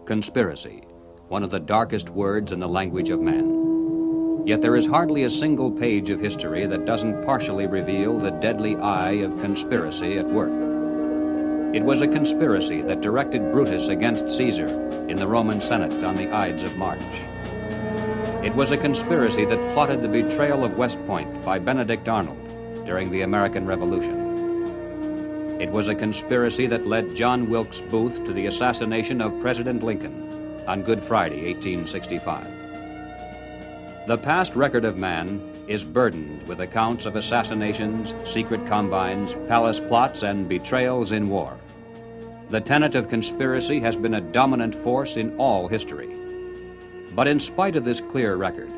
Conspiracy, one of the darkest words in the language of man. Yet there is hardly a single page of history that doesn't partially reveal the deadly eye of conspiracy at work. It was a conspiracy that directed Brutus against Caesar in the Roman Senate on the Ides of March. It was a conspiracy that plotted the betrayal of West Point by Benedict Arnold during the American Revolution. It was a conspiracy that led John Wilkes Booth to the assassination of President Lincoln on Good Friday, 1865. The past record of man is burdened with accounts of assassinations, secret combines, palace plots, and betrayals in war. The tenet of conspiracy has been a dominant force in all history. But in spite of this clear record,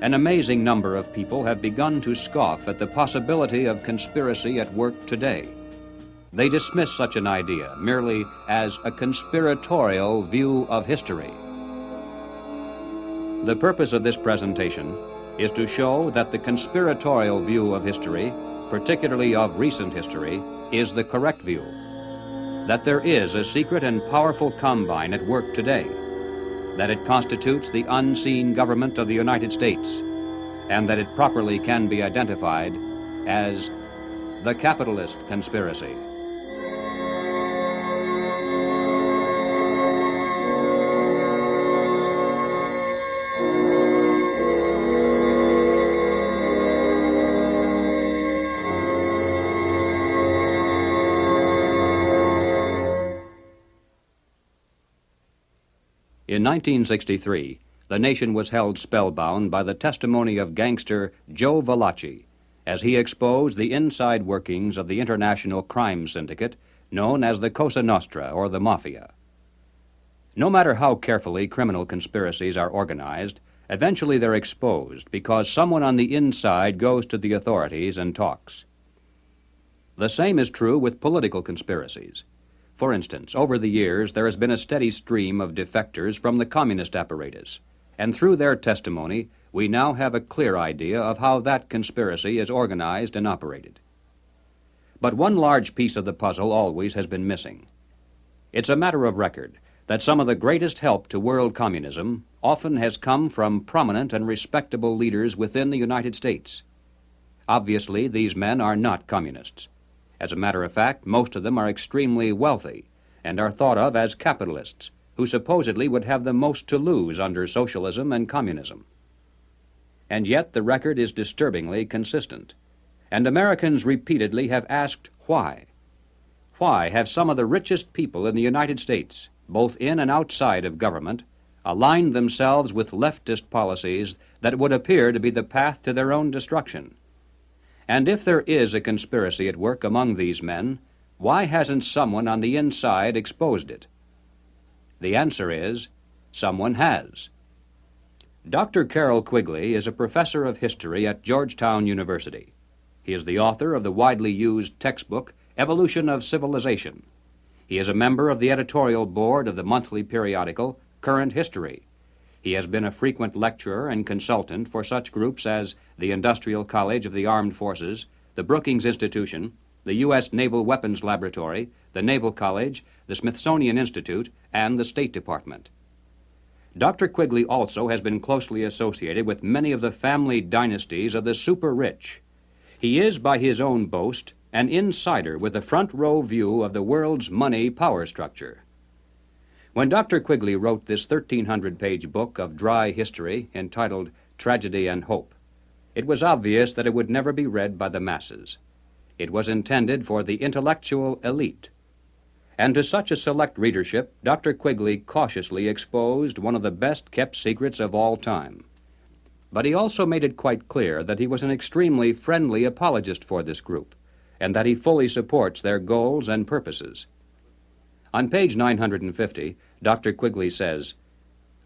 an amazing number of people have begun to scoff at the possibility of conspiracy at work today. They dismiss such an idea merely as a conspiratorial view of history. The purpose of this presentation is to show that the conspiratorial view of history, particularly of recent history, is the correct view. That there is a secret and powerful combine at work today, that it constitutes the unseen government of the United States, and that it properly can be identified as the capitalist conspiracy. In 1963, the nation was held spellbound by the testimony of gangster Joe Valachi as he exposed the inside workings of the international crime syndicate known as the Cosa Nostra or the Mafia. No matter how carefully criminal conspiracies are organized, eventually they're exposed because someone on the inside goes to the authorities and talks. The same is true with political conspiracies. For instance, over the years, there has been a steady stream of defectors from the communist apparatus, and through their testimony, we now have a clear idea of how that conspiracy is organized and operated. But one large piece of the puzzle always has been missing. It's a matter of record that some of the greatest help to world communism often has come from prominent and respectable leaders within the United States. Obviously, these men are not communists. As a matter of fact, most of them are extremely wealthy and are thought of as capitalists who supposedly would have the most to lose under socialism and communism. And yet the record is disturbingly consistent, and Americans repeatedly have asked why. Why have some of the richest people in the United States, both in and outside of government, aligned themselves with leftist policies that would appear to be the path to their own destruction? And if there is a conspiracy at work among these men, why hasn't someone on the inside exposed it? The answer is, someone has. Dr. Carroll Quigley is a professor of history at Georgetown University. He is the author of the widely used textbook, Evolution of Civilization. He is a member of the editorial board of the monthly periodical, Current History. He has been a frequent lecturer and consultant for such groups as the Industrial College of the Armed Forces, the Brookings Institution, the U.S. Naval Weapons Laboratory, the Naval College, the Smithsonian Institute, and the State Department. Dr. Quigley also has been closely associated with many of the family dynasties of the super-rich. He is, by his own boast, an insider with a front-row view of the world's money power structure. When Dr. Quigley wrote this 1,300-page book of dry history entitled Tragedy and Hope, it was obvious that it would never be read by the masses. It was intended for the intellectual elite. And to such a select readership, Dr. Quigley cautiously exposed one of the best-kept secrets of all time. But he also made it quite clear that he was an extremely friendly apologist for this group, and that he fully supports their goals and purposes. On page 950, Dr. Quigley says,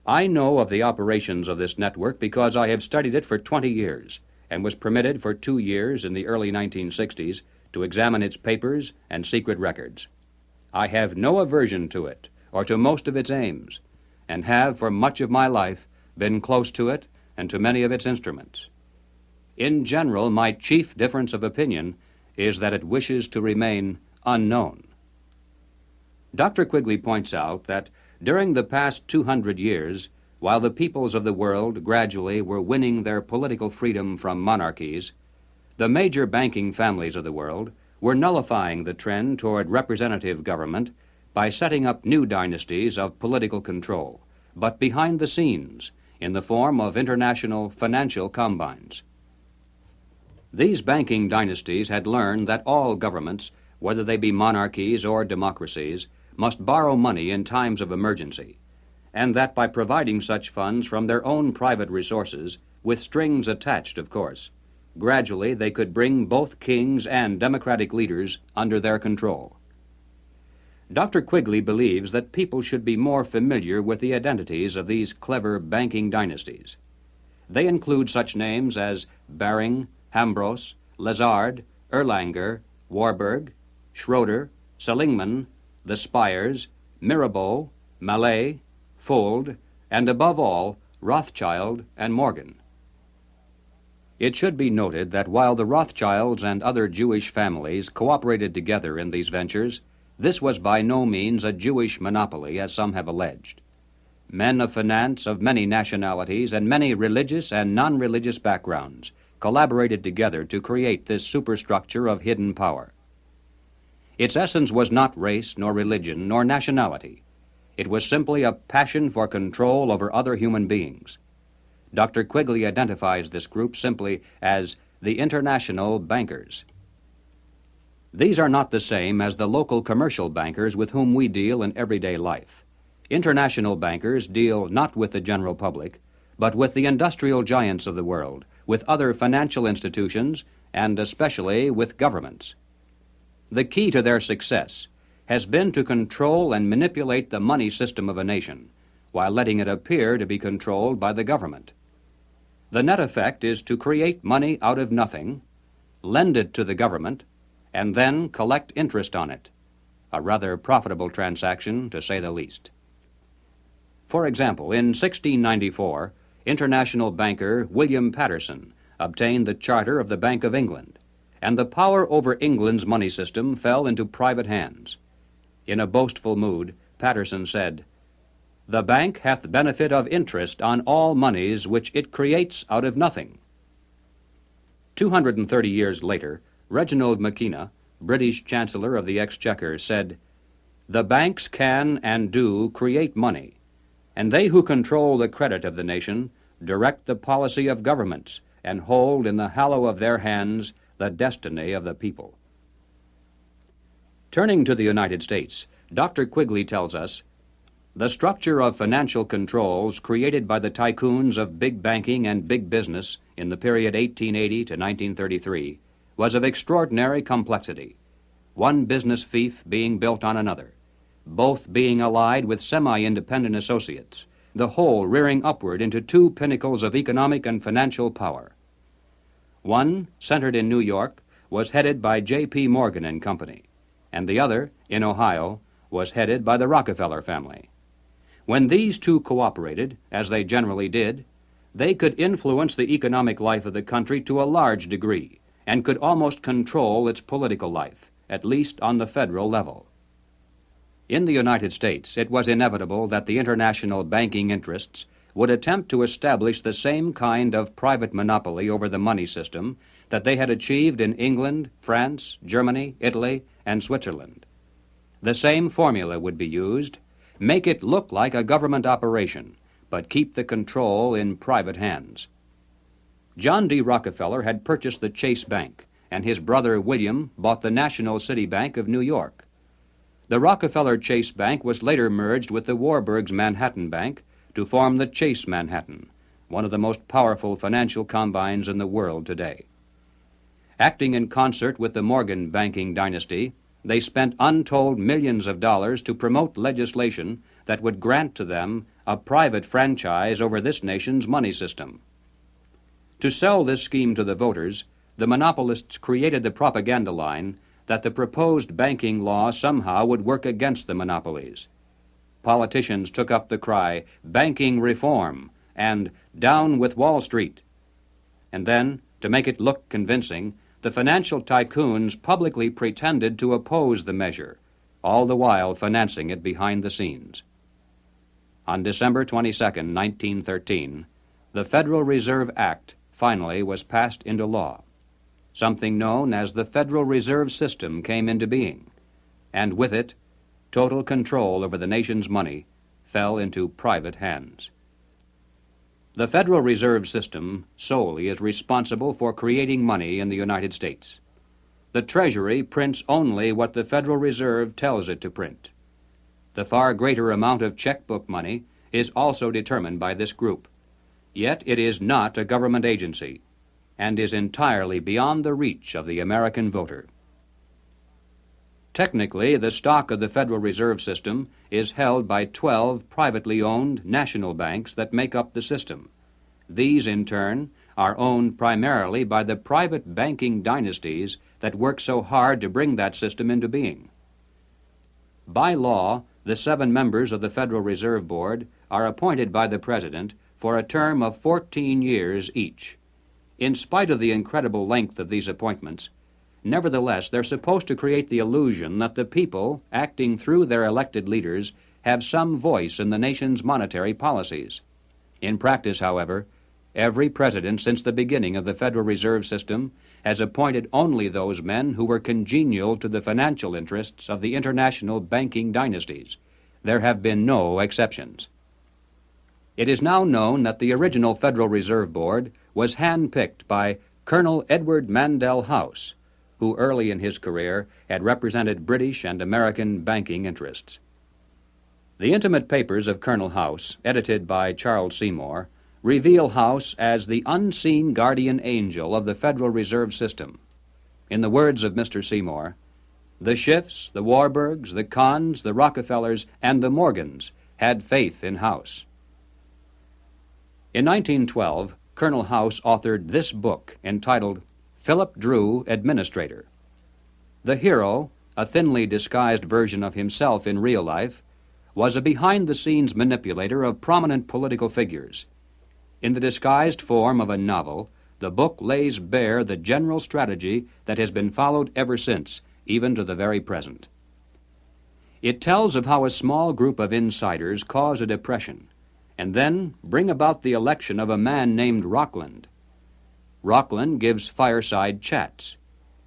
"I know of the operations of this network because I have studied it for 20 years and was permitted for 2 years in the early 1960s to examine its papers and secret records. I have no aversion to it or to most of its aims, and have for much of my life been close to it and to many of its instruments. In general, my chief difference of opinion is that it wishes to remain unknown." Dr. Quigley points out that During the past 200 years, while the peoples of the world gradually were winning their political freedom from monarchies, the major banking families of the world were nullifying the trend toward representative government by setting up new dynasties of political control, but behind the scenes, in the form of international financial combines. These banking dynasties had learned that all governments, whether they be monarchies or democracies, must borrow money in times of emergency, and that by providing such funds from their own private resources, with strings attached, of course, gradually they could bring both kings and democratic leaders under their control. Dr. Quigley believes that people should be more familiar with the identities of these clever banking dynasties. They include such names as Baring, Hambros, Lazard, Erlanger, Warburg, Schroeder, Seligman, the Spires, Mirabeau, Mallet, Fould, and above all, Rothschild and Morgan. It should be noted that while the Rothschilds and other Jewish families cooperated together in these ventures, this was by no means a Jewish monopoly, as some have alleged. Men of finance of many nationalities and many religious and non-religious backgrounds collaborated together to create this superstructure of hidden power. Its essence was not race, nor religion, nor nationality. It was simply a passion for control over other human beings. Dr. Quigley identifies this group simply as the international bankers. These are not the same as the local commercial bankers with whom we deal in everyday life. International bankers deal not with the general public, but with the industrial giants of the world, with other financial institutions, and especially with governments. The key to their success has been to control and manipulate the money system of a nation, while letting it appear to be controlled by the government. The net effect is to create money out of nothing, lend it to the government, and then collect interest on it, a rather profitable transaction, to say the least. For example, in 1694, international banker William Patterson obtained the charter of the Bank of England, and the power over England's money system fell into private hands. In a boastful mood, Patterson said, "The bank hath benefit of interest on all moneys which it creates out of nothing." 230 years later, Reginald Mackina, British Chancellor of the Exchequer, said, "The banks can and do create money, and they who control the credit of the nation direct the policy of governments and hold in the hollow of their hands the destiny of the people." Turning to the United States, Dr. Quigley tells us, "The structure of financial controls created by the tycoons of big banking and big business in the period 1880 to 1933 was of extraordinary complexity, one business fief being built on another, both being allied with semi-independent associates, the whole rearing upward into two pinnacles of economic and financial power. One, centered in New York, was headed by J.P. Morgan and Company, and the other, in Ohio, was headed by the Rockefeller family. When these two cooperated, as they generally did, they could influence the economic life of the country to a large degree and could almost control its political life, at least on the federal level. In the United States, it was inevitable that the international banking interests would attempt to establish the same kind of private monopoly over the money system that they had achieved in England, France, Germany, Italy, and Switzerland. The same formula would be used: make it look like a government operation, but keep the control in private hands. John D. Rockefeller had purchased the Chase Bank, and his brother William bought the National City Bank of New York. The Rockefeller Chase Bank was later merged with the Warburg's Manhattan Bank to form the Chase Manhattan, one of the most powerful financial combines in the world today. Acting in concert with the Morgan banking dynasty, they spent untold millions of dollars to promote legislation that would grant to them a private franchise over this nation's money system. To sell this scheme to the voters, the monopolists created the propaganda line that the proposed banking law somehow would work against the monopolies. Politicians took up the cry, "Banking reform," and "Down with Wall Street." And then, to make it look convincing, the financial tycoons publicly pretended to oppose the measure, all the while financing it behind the scenes. On December 22, 1913, the Federal Reserve Act finally was passed into law. Something known as the Federal Reserve System came into being, and with it, total control over the nation's money fell into private hands. The Federal Reserve System solely is responsible for creating money in the United States. The Treasury prints only what the Federal Reserve tells it to print. The far greater amount of checkbook money is also determined by this group. Yet it is not a government agency and is entirely beyond the reach of the American voter. Technically, the stock of the Federal Reserve System is held by 12 privately owned national banks that make up the system. These, in turn, are owned primarily by the private banking dynasties that work so hard to bring that system into being. By law, the 7 members of the Federal Reserve Board are appointed by the President for a term of 14 years each. In spite of the incredible length of these appointments, nevertheless, they're supposed to create the illusion that the people, acting through their elected leaders, have some voice in the nation's monetary policies. In practice, however, every president since the beginning of the Federal Reserve System has appointed only those men who were congenial to the financial interests of the international banking dynasties. There have been no exceptions. It is now known that the original Federal Reserve Board was handpicked by Colonel Edward Mandell House, who early in his career had represented British and American banking interests. The intimate papers of Colonel House, edited by Charles Seymour, reveal House as the unseen guardian angel of the Federal Reserve System. In the words of Mr. Seymour, the Schiffs, the Warburgs, the Kahns, the Rockefellers, and the Morgans had faith in House. In 1912, Colonel House authored this book entitled Philip Drew, Administrator. The hero, a thinly disguised version of himself in real life, was a behind-the-scenes manipulator of prominent political figures. In the disguised form of a novel, the book lays bare the general strategy that has been followed ever since, even to the very present. It tells of how a small group of insiders cause a depression, and then bring about the election of a man named Rockland. Rockland gives fireside chats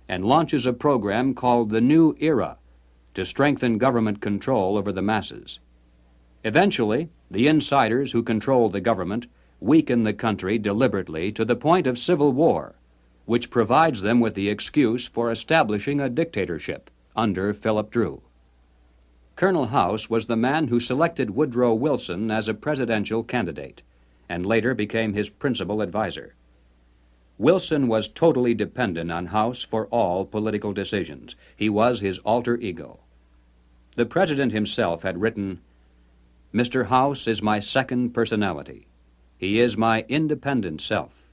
and launches a program called the New Era to strengthen government control over the masses. Eventually, the insiders who control the government weaken the country deliberately to the point of civil war, which provides them with the excuse for establishing a dictatorship under Philip Drew. Colonel House was the man who selected Woodrow Wilson as a presidential candidate and later became his principal advisor. Wilson was totally dependent on House for all political decisions. He was his alter ego. The president himself had written, "Mr. House is my second personality. He is my independent self.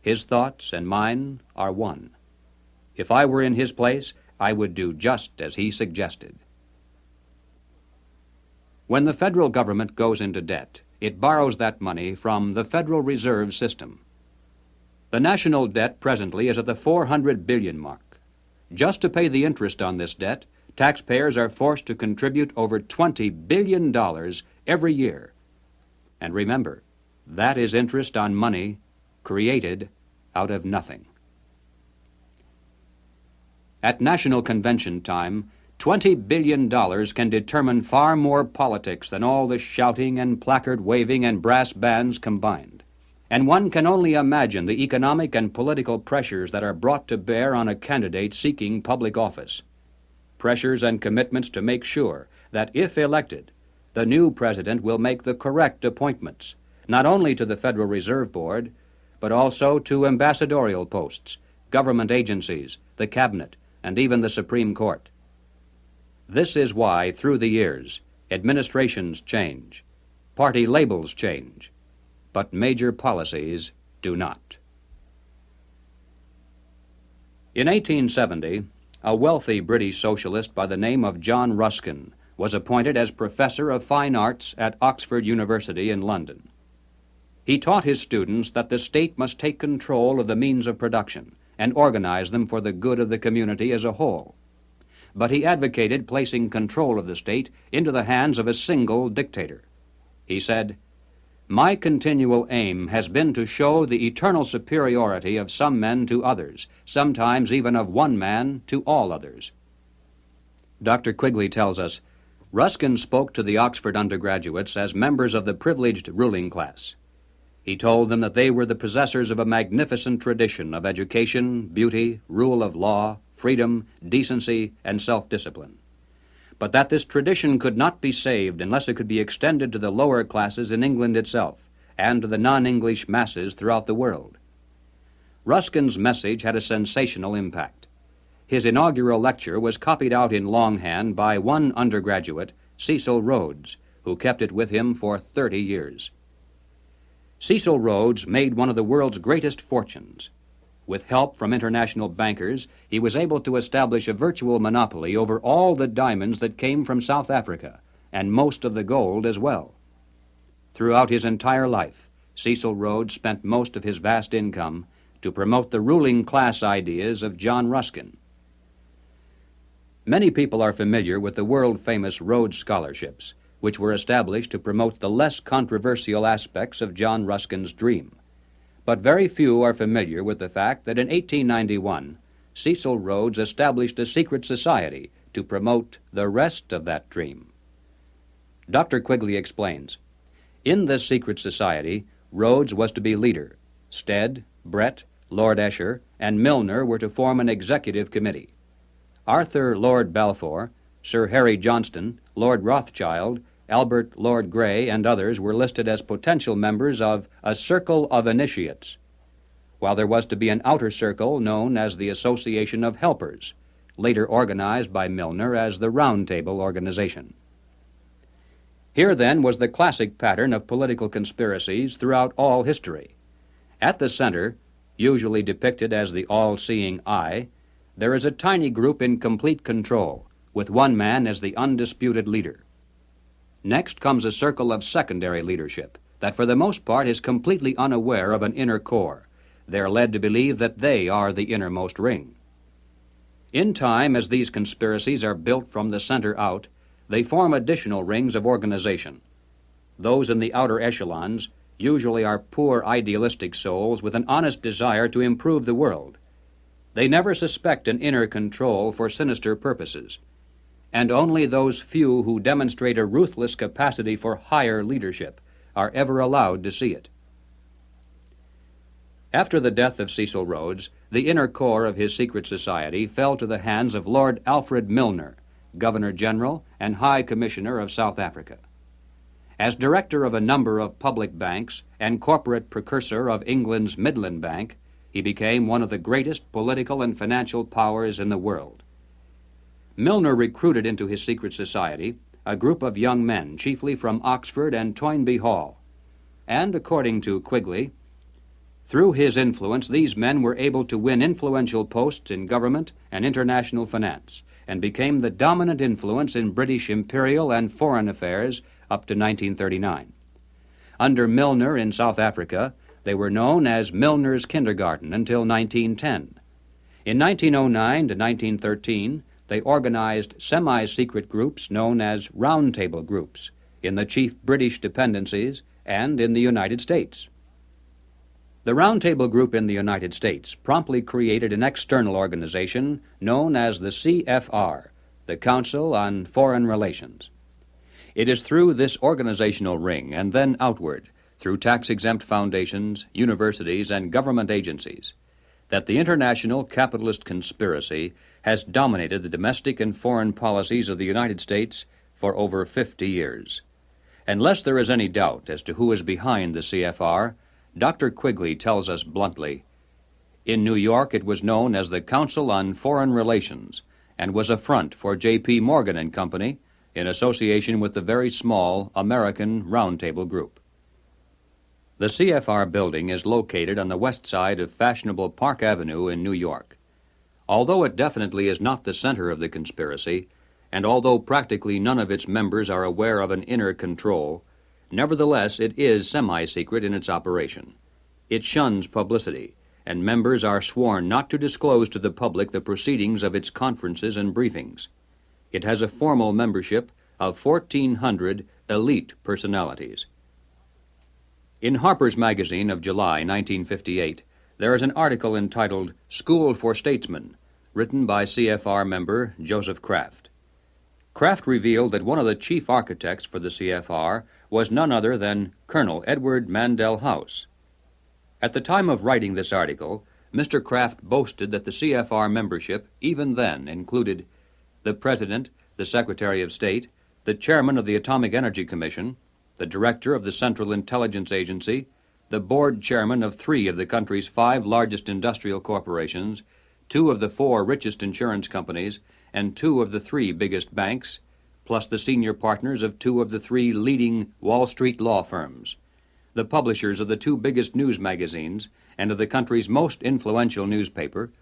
His thoughts and mine are one. If I were in his place, I would do just as he suggested." When the federal government goes into debt, it borrows that money from the Federal Reserve System. The national debt presently is at the 400 billion mark. Just to pay the interest on this debt, taxpayers are forced to contribute over $20 billion every year. And remember, that is interest on money created out of nothing. At National Convention time, $20 billion can determine far more politics than all the shouting and placard waving and brass bands combined. And one can only imagine the economic and political pressures that are brought to bear on a candidate seeking public office. Pressures and commitments to make sure that, if elected, the new president will make the correct appointments, not only to the Federal Reserve Board, but also to ambassadorial posts, government agencies, the cabinet, and even the Supreme Court. This is why, through the years, administrations change, party labels change, but major policies do not. In 1870, a wealthy British socialist by the name of John Ruskin was appointed as Professor of Fine Arts at Oxford University in London. He taught his students that the state must take control of the means of production and organize them for the good of the community as a whole. But he advocated placing control of the state into the hands of a single dictator. He said, "My continual aim has been to show the eternal superiority of some men to others, sometimes even of one man to all others." Dr. Quigley tells us, Ruskin spoke to the Oxford undergraduates as members of the privileged ruling class. He told them that they were the possessors of a magnificent tradition of education, beauty, rule of law, freedom, decency, and self-discipline, but that this tradition could not be saved unless it could be extended to the lower classes in England itself and to the non-English masses throughout the world. Ruskin's message had a sensational impact. His inaugural lecture was copied out in longhand by one undergraduate, Cecil Rhodes, who kept it with him for 30 years. Cecil Rhodes made one of the world's greatest fortunes. With help from international bankers, he was able to establish a virtual monopoly over all the diamonds that came from South Africa, and most of the gold as well. Throughout his entire life, Cecil Rhodes spent most of his vast income to promote the ruling class ideas of John Ruskin. Many people are familiar with the world-famous Rhodes Scholarships, which were established to promote the less controversial aspects of John Ruskin's dream. But very few are familiar with the fact that in 1891, Cecil Rhodes established a secret society to promote the rest of that dream. Dr. Quigley explains, in this secret society, Rhodes was to be leader. Stead, Brett, Lord Esher, and Milner were to form an executive committee. Arthur Lord Balfour, Sir Harry Johnston, Lord Rothschild, Albert Lord Grey, and others were listed as potential members of a circle of initiates, while there was to be an outer circle known as the Association of Helpers, later organized by Milner as the Round Table Organization. Here, then, was the classic pattern of political conspiracies throughout all history. At the center, usually depicted as the all-seeing eye, there is a tiny group in complete control, with one man as the undisputed leader. Next comes a circle of secondary leadership that for the most part is completely unaware of an inner core. They are led to believe that they are the innermost ring. In time, as these conspiracies are built from the center out, they form additional rings of organization. Those in the outer echelons usually are poor idealistic souls with an honest desire to improve the world. They never suspect an inner control for sinister purposes, and only those few who demonstrate a ruthless capacity for higher leadership are ever allowed to see it. After the death of Cecil Rhodes, the inner core of his secret society fell to the hands of Lord Alfred Milner, Governor-General and High Commissioner of South Africa. As director of a number of public banks and corporate precursor of England's Midland Bank, he became one of the greatest political and financial powers in the world. Milner recruited into his secret society a group of young men, chiefly from Oxford and Toynbee Hall. And, according to Quigley, through his influence, these men were able to win influential posts in government and international finance, and became the dominant influence in British imperial and foreign affairs up to 1939. Under Milner in South Africa, they were known as Milner's Kindergarten until 1910. In 1909 to 1913, they organized semi-secret groups known as Round Table groups in the chief British dependencies and in the United States. The Round Table group in the United States promptly created an external organization known as the CFR, the Council on Foreign Relations. It is through this organizational ring and then outward, through tax-exempt foundations, universities, and government agencies, that the international capitalist conspiracy has dominated the domestic and foreign policies of the United States for over 50 years. Unless there is any doubt as to who is behind the CFR, Dr. Quigley tells us bluntly, in New York it was known as the Council on Foreign Relations and was a front for J.P. Morgan and Company in association with the very small American Round Table Group. The CFR building is located on the west side of fashionable Park Avenue in New York. Although it definitely is not the center of the conspiracy, and although practically none of its members are aware of an inner control, nevertheless it is semi-secret in its operation. It shuns publicity, and members are sworn not to disclose to the public the proceedings of its conferences and briefings. It has a formal membership of 1,400 elite personalities, In Harper's Magazine of July 1958, there is an article entitled School for Statesmen, written by CFR member Joseph Kraft. Kraft revealed that one of the chief architects for the CFR was none other than Colonel Edward Mandell House. At the time of writing this article, Mr. Kraft boasted that the CFR membership, even then, included the President, the Secretary of State, the Chairman of the Atomic Energy Commission, the Director of the Central Intelligence Agency, the Board Chairman of 3 of the country's 5 largest industrial corporations, 2 of the 4 richest insurance companies, and 2 of the 3 biggest banks, plus the senior partners of 2 of the 3 leading Wall Street law firms, the publishers of the 2 biggest news magazines and of the country's most influential newspaper,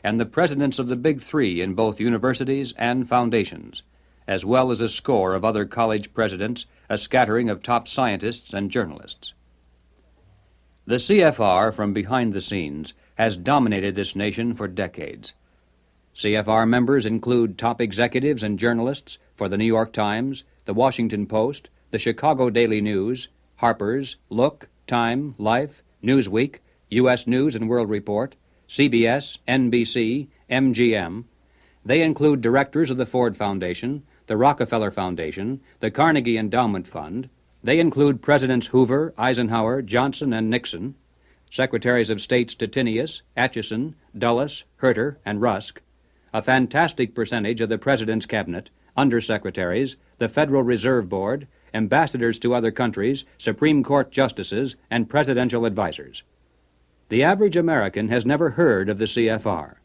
and the presidents of the big 3 in both universities and foundations, as well as a score of other college presidents, a scattering of top scientists and journalists. The CFR, from behind the scenes, has dominated this nation for decades. CFR members include top executives and journalists for the New York Times, the Washington Post, the Chicago Daily News, Harper's, Look, Time, Life, Newsweek, U.S. News and World Report, CBS, NBC, MGM. They include directors of the Ford Foundation, the Rockefeller Foundation, the Carnegie Endowment Fund. They include Presidents Hoover, Eisenhower, Johnson, and Nixon, Secretaries of State Stettinius, Atchison, Dulles, Herter, and Rusk, a fantastic percentage of the President's Cabinet, undersecretaries, the Federal Reserve Board, ambassadors to other countries, Supreme Court justices, and presidential advisors. The average American has never heard of the CFR,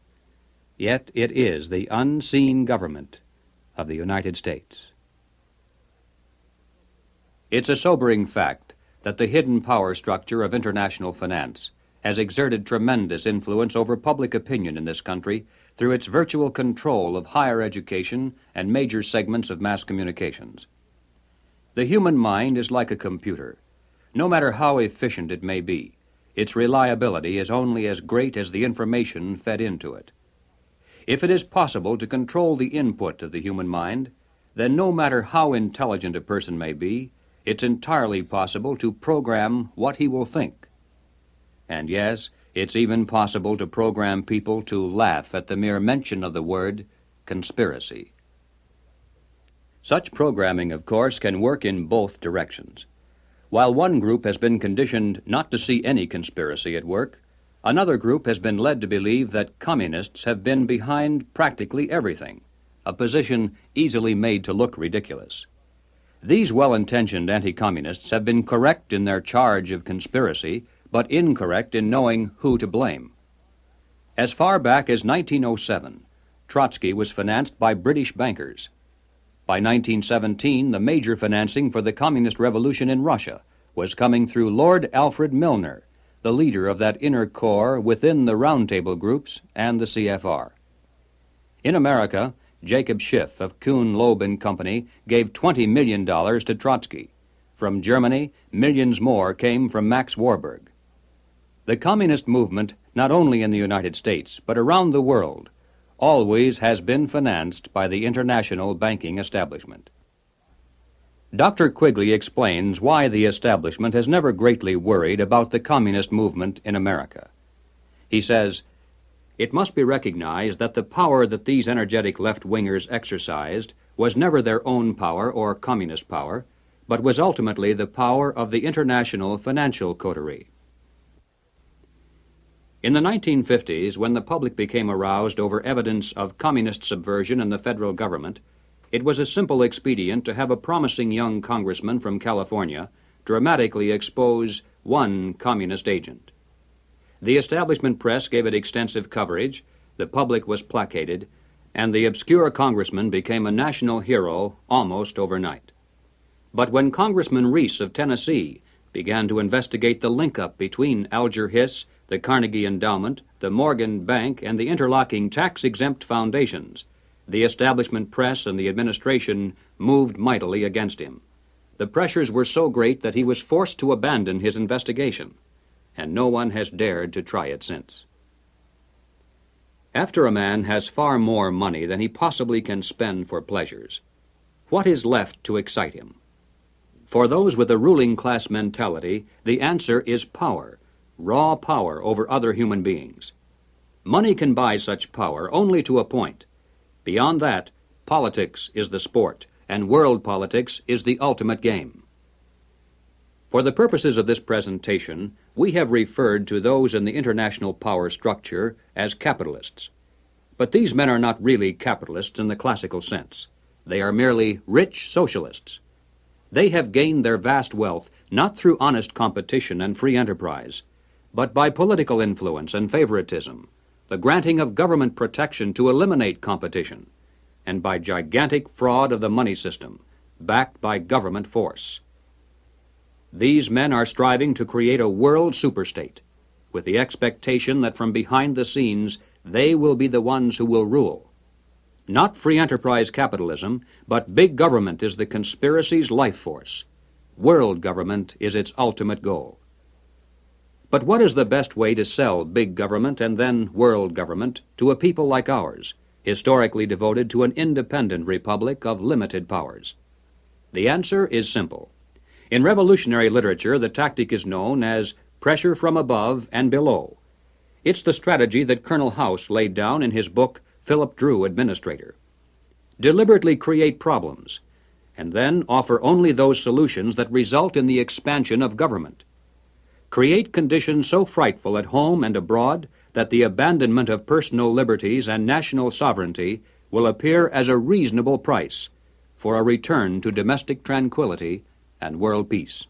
yet it is the unseen government of the United States. It's a sobering fact that the hidden power structure of international finance has exerted tremendous influence over public opinion in this country through its virtual control of higher education and major segments of mass communications. The human mind is like a computer. No matter how efficient it may be, its reliability is only as great as the information fed into it. If it is possible to control the input of the human mind, then no matter how intelligent a person may be, it's entirely possible to program what he will think. And yes, it's even possible to program people to laugh at the mere mention of the word conspiracy. Such programming, of course, can work in both directions. While one group has been conditioned not to see any conspiracy at work, another group has been led to believe that communists have been behind practically everything, a position easily made to look ridiculous. These well-intentioned anti-communists have been correct in their charge of conspiracy, but incorrect in knowing who to blame. As far back as 1907, Trotsky was financed by British bankers. By 1917, the major financing for the communist revolution in Russia was coming through Lord Alfred Milner, the leader of that inner core within the Round Table groups and the CFR. In America, Jacob Schiff of Kuhn, Loeb and Company gave $20 million to Trotsky. From Germany, millions more came from Max Warburg. The communist movement, not only in the United States, but around the world, always has been financed by the international banking establishment. Dr. Quigley explains why the establishment has never greatly worried about the communist movement in America. He says, "It must be recognized that the power that these energetic left-wingers exercised was never their own power or communist power, but was ultimately the power of the international financial coterie." In the 1950s, when the public became aroused over evidence of communist subversion in the federal government, it was a simple expedient to have a promising young congressman from California dramatically expose one communist agent. The establishment press gave it extensive coverage, the public was placated, and the obscure congressman became a national hero almost overnight. But when Congressman Reese of Tennessee began to investigate the link-up between Alger Hiss, the Carnegie Endowment, the Morgan Bank, and the interlocking tax-exempt foundations, the establishment press and the administration moved mightily against him. The pressures were so great that he was forced to abandon his investigation, and no one has dared to try it since. After a man has far more money than he possibly can spend for pleasures, what is left to excite him? For those with a ruling class mentality, the answer is power, raw power over other human beings. Money can buy such power only to a point. Beyond that, politics is the sport, and world politics is the ultimate game. For the purposes of this presentation, we have referred to those in the international power structure as capitalists. But these men are not really capitalists in the classical sense. They are merely rich socialists. They have gained their vast wealth not through honest competition and free enterprise, but by political influence and favoritism, the granting of government protection to eliminate competition, and by gigantic fraud of the money system, backed by government force. These men are striving to create a world superstate, with the expectation that from behind the scenes they will be the ones who will rule. Not free enterprise capitalism, but big government is the conspiracy's life force. World government is its ultimate goal. But what is the best way to sell big government and then world government to a people like ours, historically devoted to an independent republic of limited powers? The answer is simple. In revolutionary literature, the tactic is known as pressure from above and below. It's the strategy that Colonel House laid down in his book, Philip Drew, Administrator. Deliberately create problems, and then offer only those solutions that result in the expansion of government. Create conditions so frightful at home and abroad that the abandonment of personal liberties and national sovereignty will appear as a reasonable price for a return to domestic tranquility and world peace.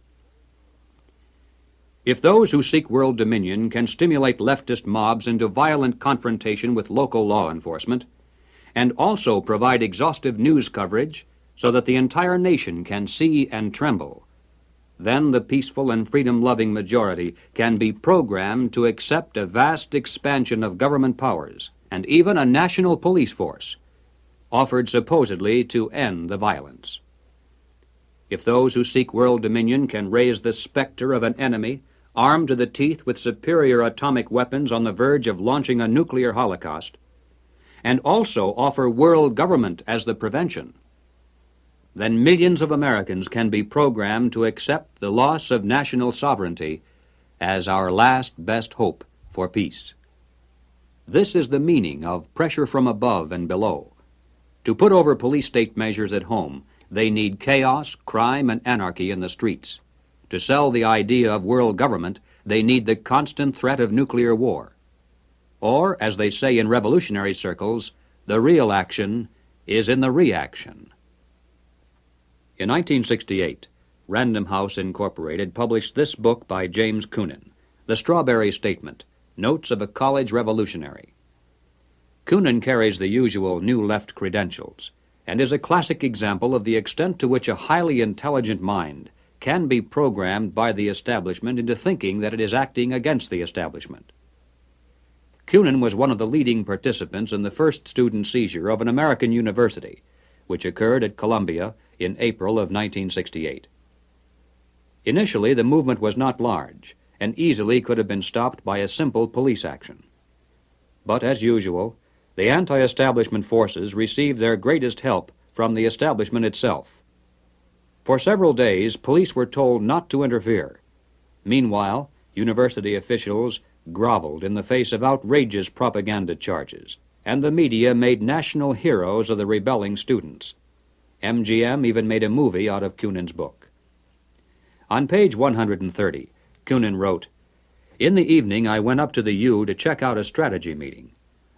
If those who seek world dominion can stimulate leftist mobs into violent confrontation with local law enforcement, and also provide exhaustive news coverage so that the entire nation can see and tremble, then the peaceful and freedom-loving majority can be programmed to accept a vast expansion of government powers and even a national police force, offered supposedly to end the violence. If those who seek world dominion can raise the specter of an enemy armed to the teeth with superior atomic weapons on the verge of launching a nuclear holocaust, and also offer world government as the prevention, then millions of Americans can be programmed to accept the loss of national sovereignty as our last best hope for peace. This is the meaning of pressure from above and below. To put over police-state measures at home, they need chaos, crime, and anarchy in the streets. To sell the idea of world government, they need the constant threat of nuclear war. Or, as they say in revolutionary circles, the real action is in the reaction. In 1968, Random House Incorporated published this book by James Coonan, The Strawberry Statement, Notes of a College Revolutionary. Coonan carries the usual New Left credentials and is a classic example of the extent to which a highly intelligent mind can be programmed by the establishment into thinking that it is acting against the establishment. Coonan was one of the leading participants in the first student seizure of an American university, which occurred at Columbia in April of 1968. Initially, the movement was not large and easily could have been stopped by a simple police action. But as usual, the anti-establishment forces received their greatest help from the establishment itself. For several days, police were told not to interfere. Meanwhile, university officials groveled in the face of outrageous propaganda charges, and the media made national heroes of the rebelling students. MGM even made a movie out of Coonan's book. On page 130, Coonan wrote, "In the evening, I went up to the U to check out a strategy meeting.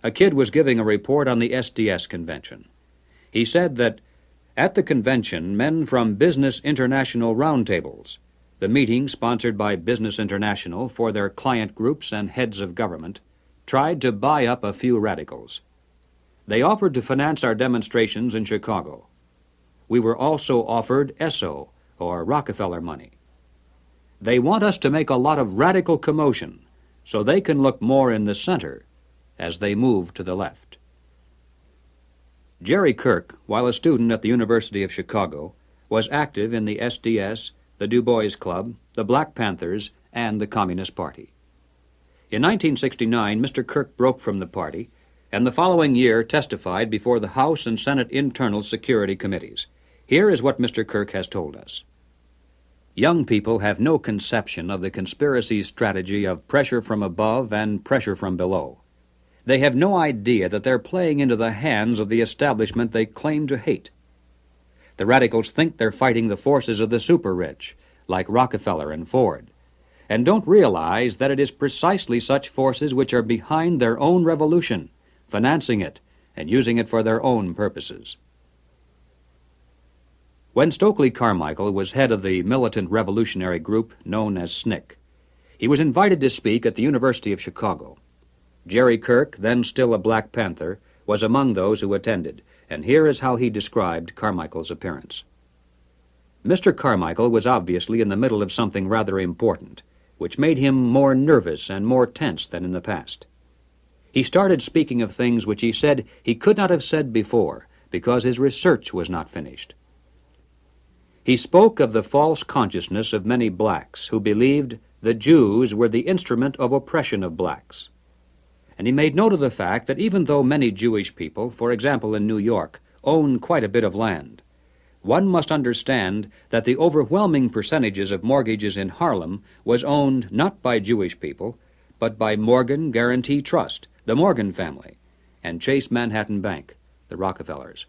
A kid was giving a report on the SDS convention. He said that at the convention, men from Business International roundtables, the meeting sponsored by Business International for their client groups and heads of government, tried to buy up a few radicals. They offered to finance our demonstrations in Chicago. We were also offered ESSO, or Rockefeller money. They want us to make a lot of radical commotion so they can look more in the center as they move to the left." Jerry Kirk, while a student at the University of Chicago, was active in the SDS, the Du Bois Club, the Black Panthers, and the Communist Party. In 1969, Mr. Kirk broke from the party, and the following year testified before the House and Senate Internal Security Committees. Here is what Mr. Kirk has told us. Young people have no conception of the conspiracy's strategy of pressure from above and pressure from below. They have no idea that they're playing into the hands of the establishment they claim to hate. The radicals think they're fighting the forces of the super-rich, like Rockefeller and Ford, and don't realize that it is precisely such forces which are behind their own revolution, financing it and using it for their own purposes. When Stokely Carmichael was head of the militant revolutionary group known as SNCC, he was invited to speak at the University of Chicago. Jerry Kirk, then still a Black Panther, was among those who attended, and here is how he described Carmichael's appearance. Mr. Carmichael was obviously in the middle of something rather important, which made him more nervous and more tense than in the past. He started speaking of things which he said he could not have said before because his research was not finished. He spoke of the false consciousness of many blacks who believed the Jews were the instrument of oppression of blacks. And he made note of the fact that even though many Jewish people, for example in New York, own quite a bit of land, one must understand that the overwhelming percentages of mortgages in Harlem was owned not by Jewish people, but by Morgan Guarantee Trust, the Morgan family, and Chase Manhattan Bank, the Rockefellers.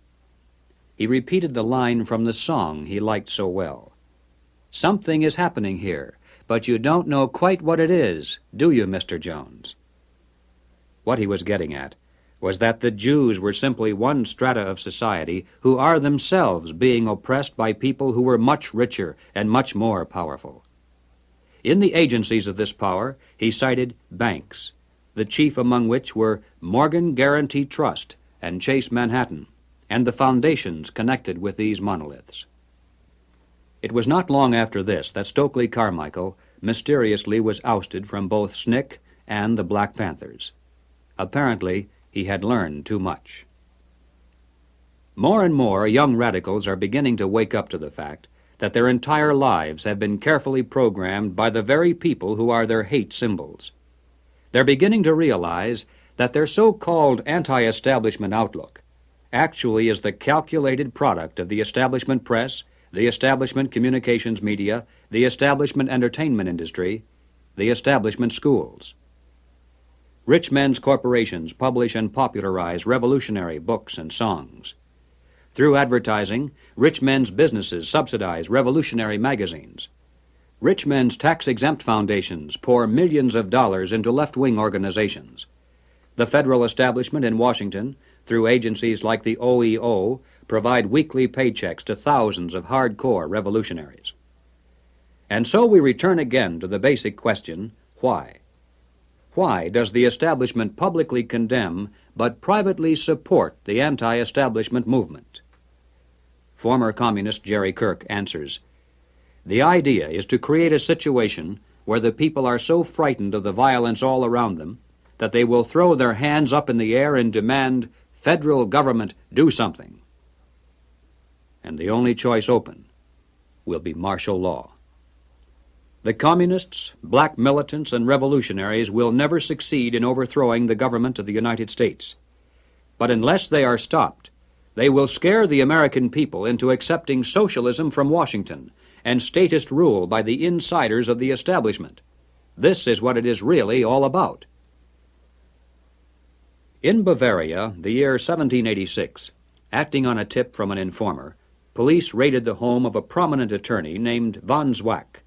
He repeated the line from the song he liked so well. "Something is happening here, but you don't know quite what it is, do you, Mr. Jones?" What he was getting at was that the Jews were simply one strata of society who are themselves being oppressed by people who were much richer and much more powerful. In the agencies of this power, he cited banks, the chief among which were Morgan Guarantee Trust and Chase Manhattan, and the foundations connected with these monoliths. It was not long after this that Stokely Carmichael mysteriously was ousted from both SNCC and the Black Panthers. Apparently, he had learned too much. More and more young radicals are beginning to wake up to the fact that their entire lives have been carefully programmed by the very people who are their hate symbols. They're beginning to realize that their so-called anti-establishment outlook actually is the calculated product of the establishment press, the establishment communications media, the establishment entertainment industry, the establishment schools. Rich men's corporations publish and popularize revolutionary books and songs. Through advertising, rich men's businesses subsidize revolutionary magazines. Rich men's tax-exempt foundations pour millions of dollars into left-wing organizations. The federal establishment in Washington, through agencies like the OEO, provide weekly paychecks to thousands of hardcore revolutionaries. And so we return again to the basic question, why? Why does the establishment publicly condemn but privately support the anti-establishment movement? Former communist Jerry Kirk answers, "The idea is to create a situation where the people are so frightened of the violence all around them that they will throw their hands up in the air and demand, 'Federal government, do something.' And the only choice open will be martial law. The communists, black militants, and revolutionaries will never succeed in overthrowing the government of the United States. But unless they are stopped, they will scare the American people into accepting socialism from Washington and statist rule by the insiders of the establishment. This is what it is really all about." In Bavaria, the year 1786, acting on a tip from an informer, police raided the home of a prominent attorney named von Zwack.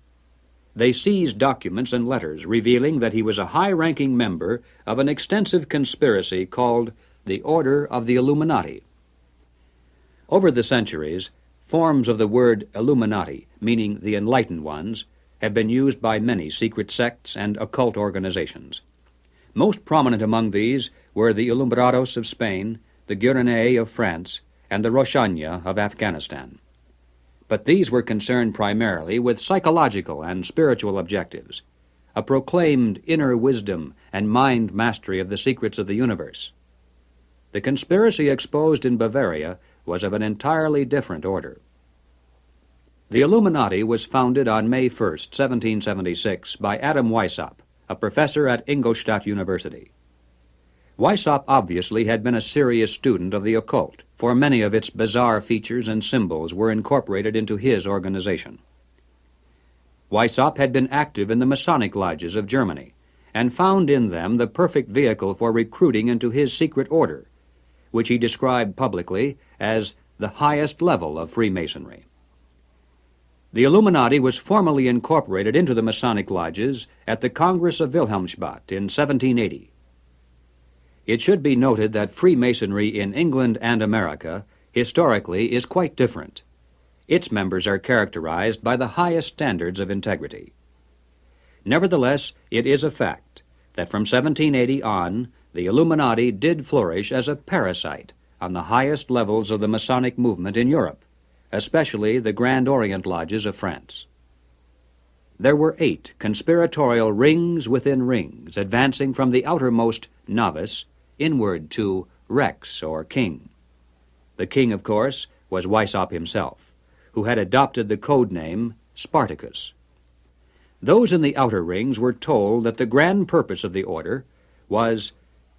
They seized documents and letters revealing that he was a high-ranking member of an extensive conspiracy called the Order of the Illuminati. Over the centuries, forms of the word Illuminati, meaning the enlightened ones, have been used by many secret sects and occult organizations. Most prominent among these were the Illuminados of Spain, the Guernets of France, and the Roshania of Afghanistan. But these were concerned primarily with psychological and spiritual objectives, a proclaimed inner wisdom and mind mastery of the secrets of the universe. The conspiracy exposed in Bavaria was of an entirely different order. The Illuminati was founded on May 1st, 1776, by Adam Weishaupt, a professor at Ingolstadt University. Weishaupt obviously had been a serious student of the occult, for many of its bizarre features and symbols were incorporated into his organization. Weishaupt had been active in the Masonic lodges of Germany and found in them the perfect vehicle for recruiting into his secret order, which he described publicly as the highest level of Freemasonry. The Illuminati was formally incorporated into the Masonic lodges at the Congress of Wilhelmsbad in 1780. It should be noted that Freemasonry in England and America historically is quite different. Its members are characterized by the highest standards of integrity. Nevertheless, it is a fact that from 1780 on, the Illuminati did flourish as a parasite on the highest levels of the Masonic movement in Europe, especially the Grand Orient lodges of France. There were 8 conspiratorial rings within rings, advancing from the outermost novice inward to Rex, or king. The king, of course, was Weishaupt himself, who had adopted the code name Spartacus. Those in the outer rings were told that the grand purpose of the order was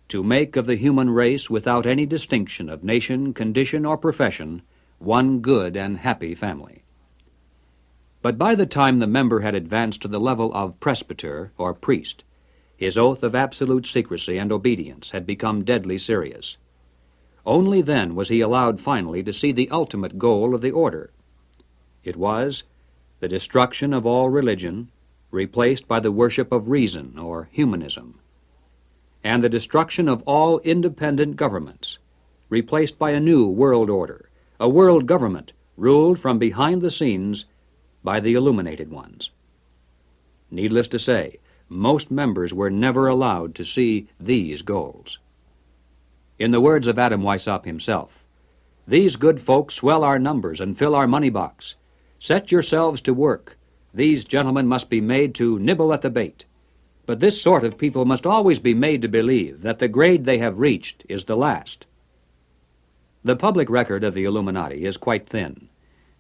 to make of the human race, without any distinction of nation, condition, or profession, one good and happy family. But by the time the member had advanced to the level of presbyter, or priest, his oath of absolute secrecy and obedience had become deadly serious. Only then was he allowed finally to see the ultimate goal of the order. It was the destruction of all religion, replaced by the worship of reason, or humanism, and the destruction of all independent governments, replaced by a new world order, a world government ruled from behind the scenes by the illuminated ones. Needless to say, most members were never allowed to see these goals. In the words of Adam Weishaupt himself, "These good folks swell our numbers and fill our money box. Set yourselves to work. These gentlemen must be made to nibble at the bait. But this sort of people must always be made to believe that the grade they have reached is the last." The public record of the Illuminati is quite thin,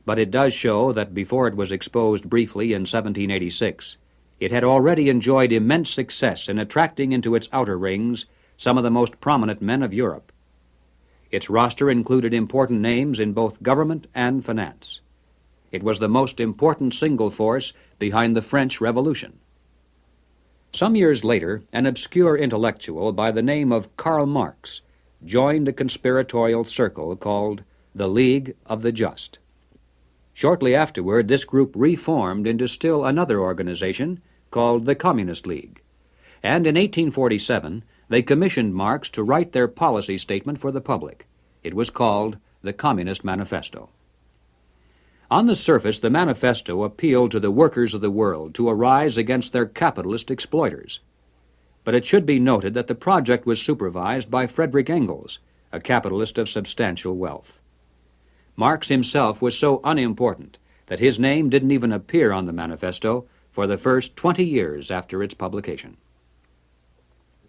but it does show that before it was exposed briefly in 1786, it had already enjoyed immense success in attracting into its outer rings some of the most prominent men of Europe. Its roster included important names in both government and finance. It was the most important single force behind the French Revolution. Some years later, an obscure intellectual by the name of Karl Marx joined a conspiratorial circle called the League of the Just. Shortly afterward, this group reformed into still another organization called the Communist League, and in 1847 they commissioned Marx to write their policy statement for the public. It was called the Communist Manifesto. On the surface, the manifesto appealed to the workers of the world to arise against their capitalist exploiters. But it should be noted that the project was supervised by Friedrich Engels, a capitalist of substantial wealth. Marx himself was so unimportant that his name didn't even appear on the manifesto for the first 20 years after its publication.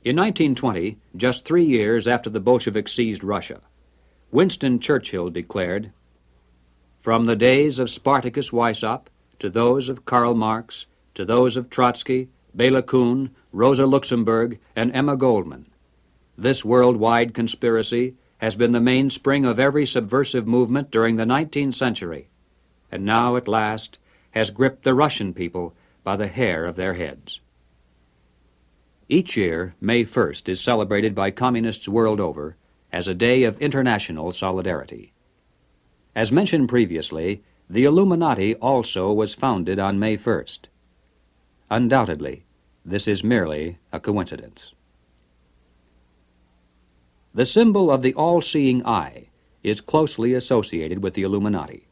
In 1920, just 3 years after the Bolsheviks seized Russia, Winston Churchill declared, "From the days of Spartacus Weishaupt to those of Karl Marx, to those of Trotsky, Bela Kun, Rosa Luxemburg, and Emma Goldman, this worldwide conspiracy has been the mainspring of every subversive movement during the 19th century, and now at last has gripped the Russian people by the hair of their heads." Each year, May 1st is celebrated by communists world over as a day of international solidarity. As mentioned previously, the Illuminati also was founded on May 1st. Undoubtedly, this is merely a coincidence. The symbol of the all-seeing eye is closely associated with the Illuminati.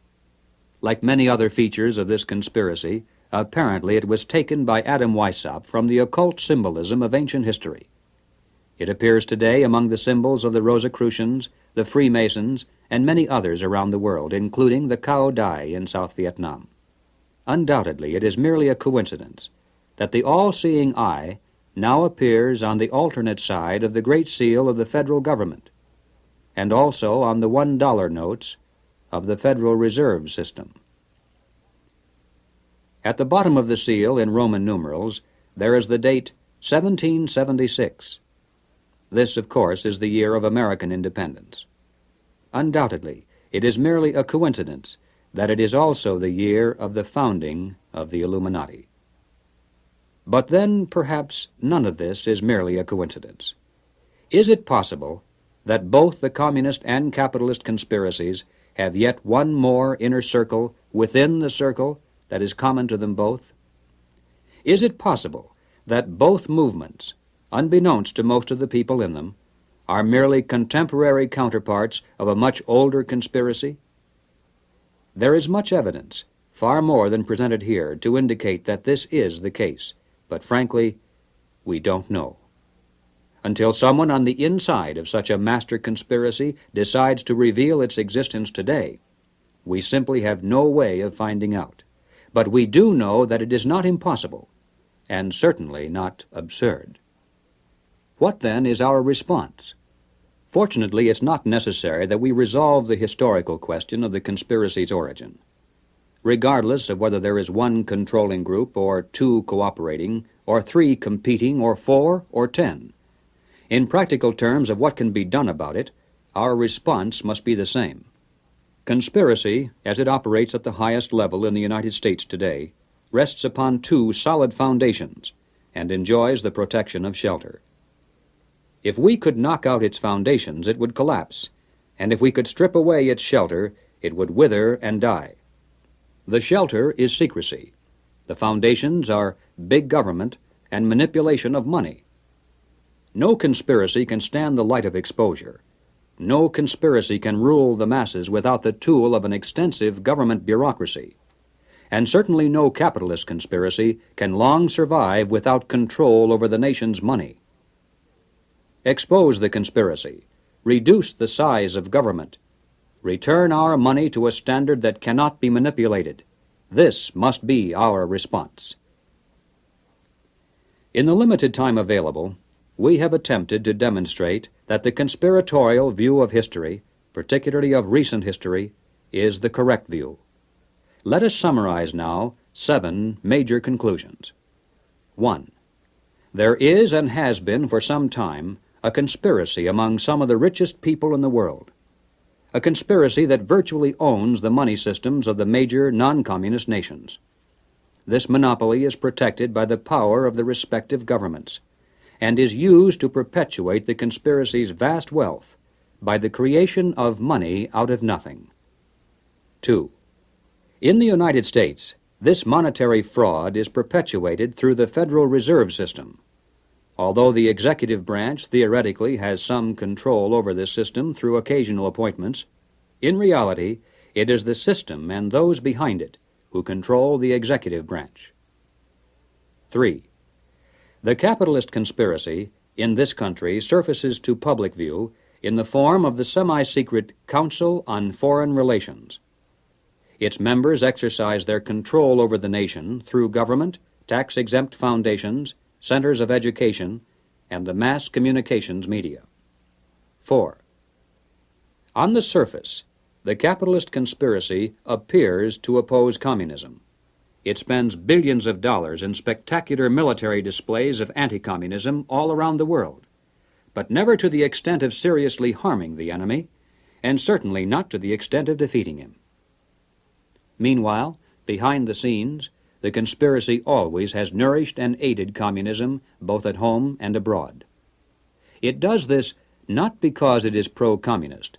Like many other features of this conspiracy, apparently it was taken by Adam Weishaupt from the occult symbolism of ancient history. It appears today among the symbols of the Rosicrucians, the Freemasons, and many others around the world, including the Cao Dai in South Vietnam. Undoubtedly, it is merely a coincidence that the all-seeing eye now appears on the alternate side of the Great Seal of the federal government, and also on the $1 notes of the Federal Reserve System. At the bottom of the seal, in Roman numerals, there is the date 1776. This, of course, is the year of American independence. Undoubtedly, it is merely a coincidence that it is also the year of the founding of the Illuminati. But then, perhaps, none of this is merely a coincidence. Is it possible that both the communist and capitalist conspiracies have yet one more inner circle within the circle that is common to them both? Is it possible that both movements, unbeknownst to most of the people in them, are merely contemporary counterparts of a much older conspiracy? There is much evidence, far more than presented here, to indicate that this is the case, but frankly, we don't know. Until someone on the inside of such a master conspiracy decides to reveal its existence today, we simply have no way of finding out. But we do know that it is not impossible, and certainly not absurd. What then is our response? Fortunately, it's not necessary that we resolve the historical question of the conspiracy's origin. Regardless of whether there is one controlling group, or two cooperating, or three competing, or four, or 10, in practical terms of what can be done about it, our response must be the same. Conspiracy, as it operates at the highest level in the United States today, rests upon two solid foundations and enjoys the protection of shelter. If we could knock out its foundations, it would collapse, and if we could strip away its shelter, it would wither and die. The shelter is secrecy. The foundations are big government and manipulation of money. No conspiracy can stand the light of exposure. No conspiracy can rule the masses without the tool of an extensive government bureaucracy. And certainly no capitalist conspiracy can long survive without control over the nation's money. Expose the conspiracy. Reduce the size of government. Return our money to a standard that cannot be manipulated. This must be our response. In the limited time available, we have attempted to demonstrate that the conspiratorial view of history, particularly of recent history, is the correct view. Let us summarize now 7 major conclusions. 1. There is and has been for some time a conspiracy among some of the richest people in the world, a conspiracy that virtually owns the money systems of the major non-communist nations. This monopoly is protected by the power of the respective governments and is used to perpetuate the conspiracy's vast wealth by the creation of money out of nothing. 2. In the United States, this monetary fraud is perpetuated through the Federal Reserve System. Although the executive branch theoretically has some control over this system through occasional appointments, in reality, it is the system and those behind it who control the executive branch. 3. The capitalist conspiracy in this country surfaces to public view in the form of the semi-secret Council on Foreign Relations. Its members exercise their control over the nation through government, tax-exempt foundations, centers of education, and the mass communications media. 4. On the surface, the capitalist conspiracy appears to oppose communism. It spends billions of dollars in spectacular military displays of anti-communism all around the world, but never to the extent of seriously harming the enemy, and certainly not to the extent of defeating him. Meanwhile, behind the scenes, the conspiracy always has nourished and aided communism both at home and abroad. It does this not because it is pro-communist,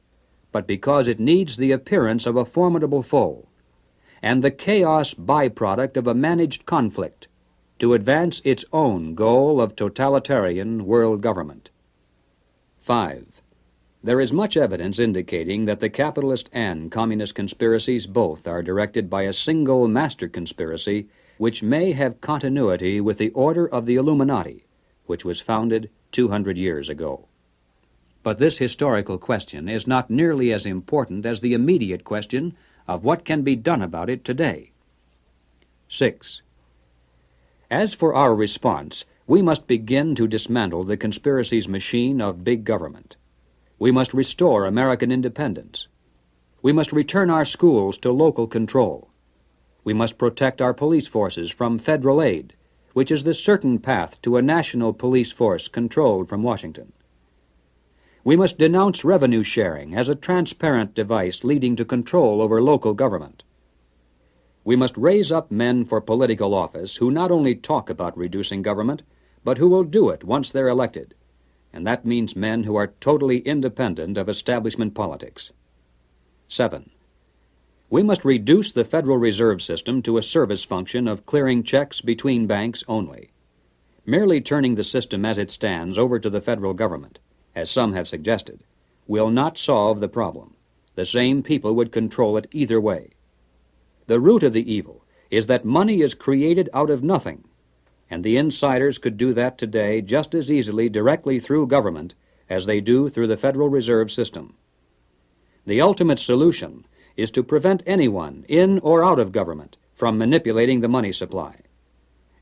but because it needs the appearance of a formidable foe and the chaos byproduct of a managed conflict to advance its own goal of totalitarian world government. 5. There is much evidence indicating that the capitalist and communist conspiracies both are directed by a single master conspiracy which may have continuity with the order of the Illuminati, which was founded 200 years ago. But this historical question is not nearly as important as the immediate question of what can be done about it today. 6. As for our response, we must begin to dismantle the conspiracy's machine of big government. We must restore American independence. We must return our schools to local control. We must protect our police forces from federal aid, which is the certain path to a national police force controlled from Washington. We must denounce revenue sharing as a transparent device leading to control over local government, We must raise up men for political office who not only talk about reducing government, but who will do it once they're elected. And that means men who are totally independent of establishment politics. 7. We must reduce the Federal Reserve System to a service function of clearing checks between banks only. Merely turning the system as it stands over to the federal government, as some have suggested, will not solve the problem. The same people would control it either way. The root of the evil is that money is created out of nothing, and the insiders could do that today just as easily directly through government as they do through the Federal Reserve System. The ultimate solution is to prevent anyone, in or out of government, from manipulating the money supply.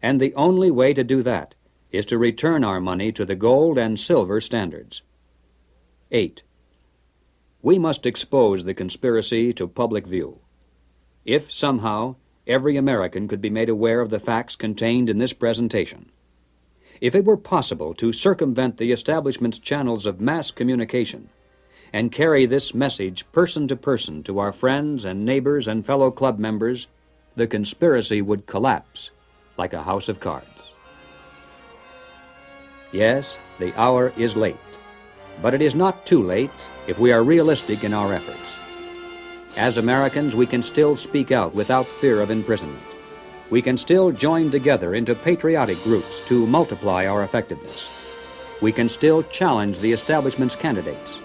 And the only way to do that is to return our money to the gold and silver standards. 8. We must expose the conspiracy to public view. If somehow every American could be made aware of the facts contained in this presentation, if it were possible to circumvent the establishment's channels of mass communication and carry this message person to person to our friends and neighbors and fellow club members, the conspiracy would collapse like a house of cards. Yes, the hour is late, but it is not too late if we are realistic in our efforts. As Americans, we can still speak out without fear of imprisonment. We can still join together into patriotic groups to multiply our effectiveness. We can still challenge the establishment's candidates.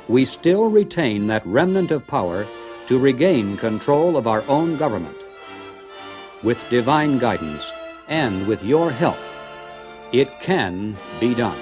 We still retain that remnant of power to regain control of our own government. With divine guidance and with your help, it can be done.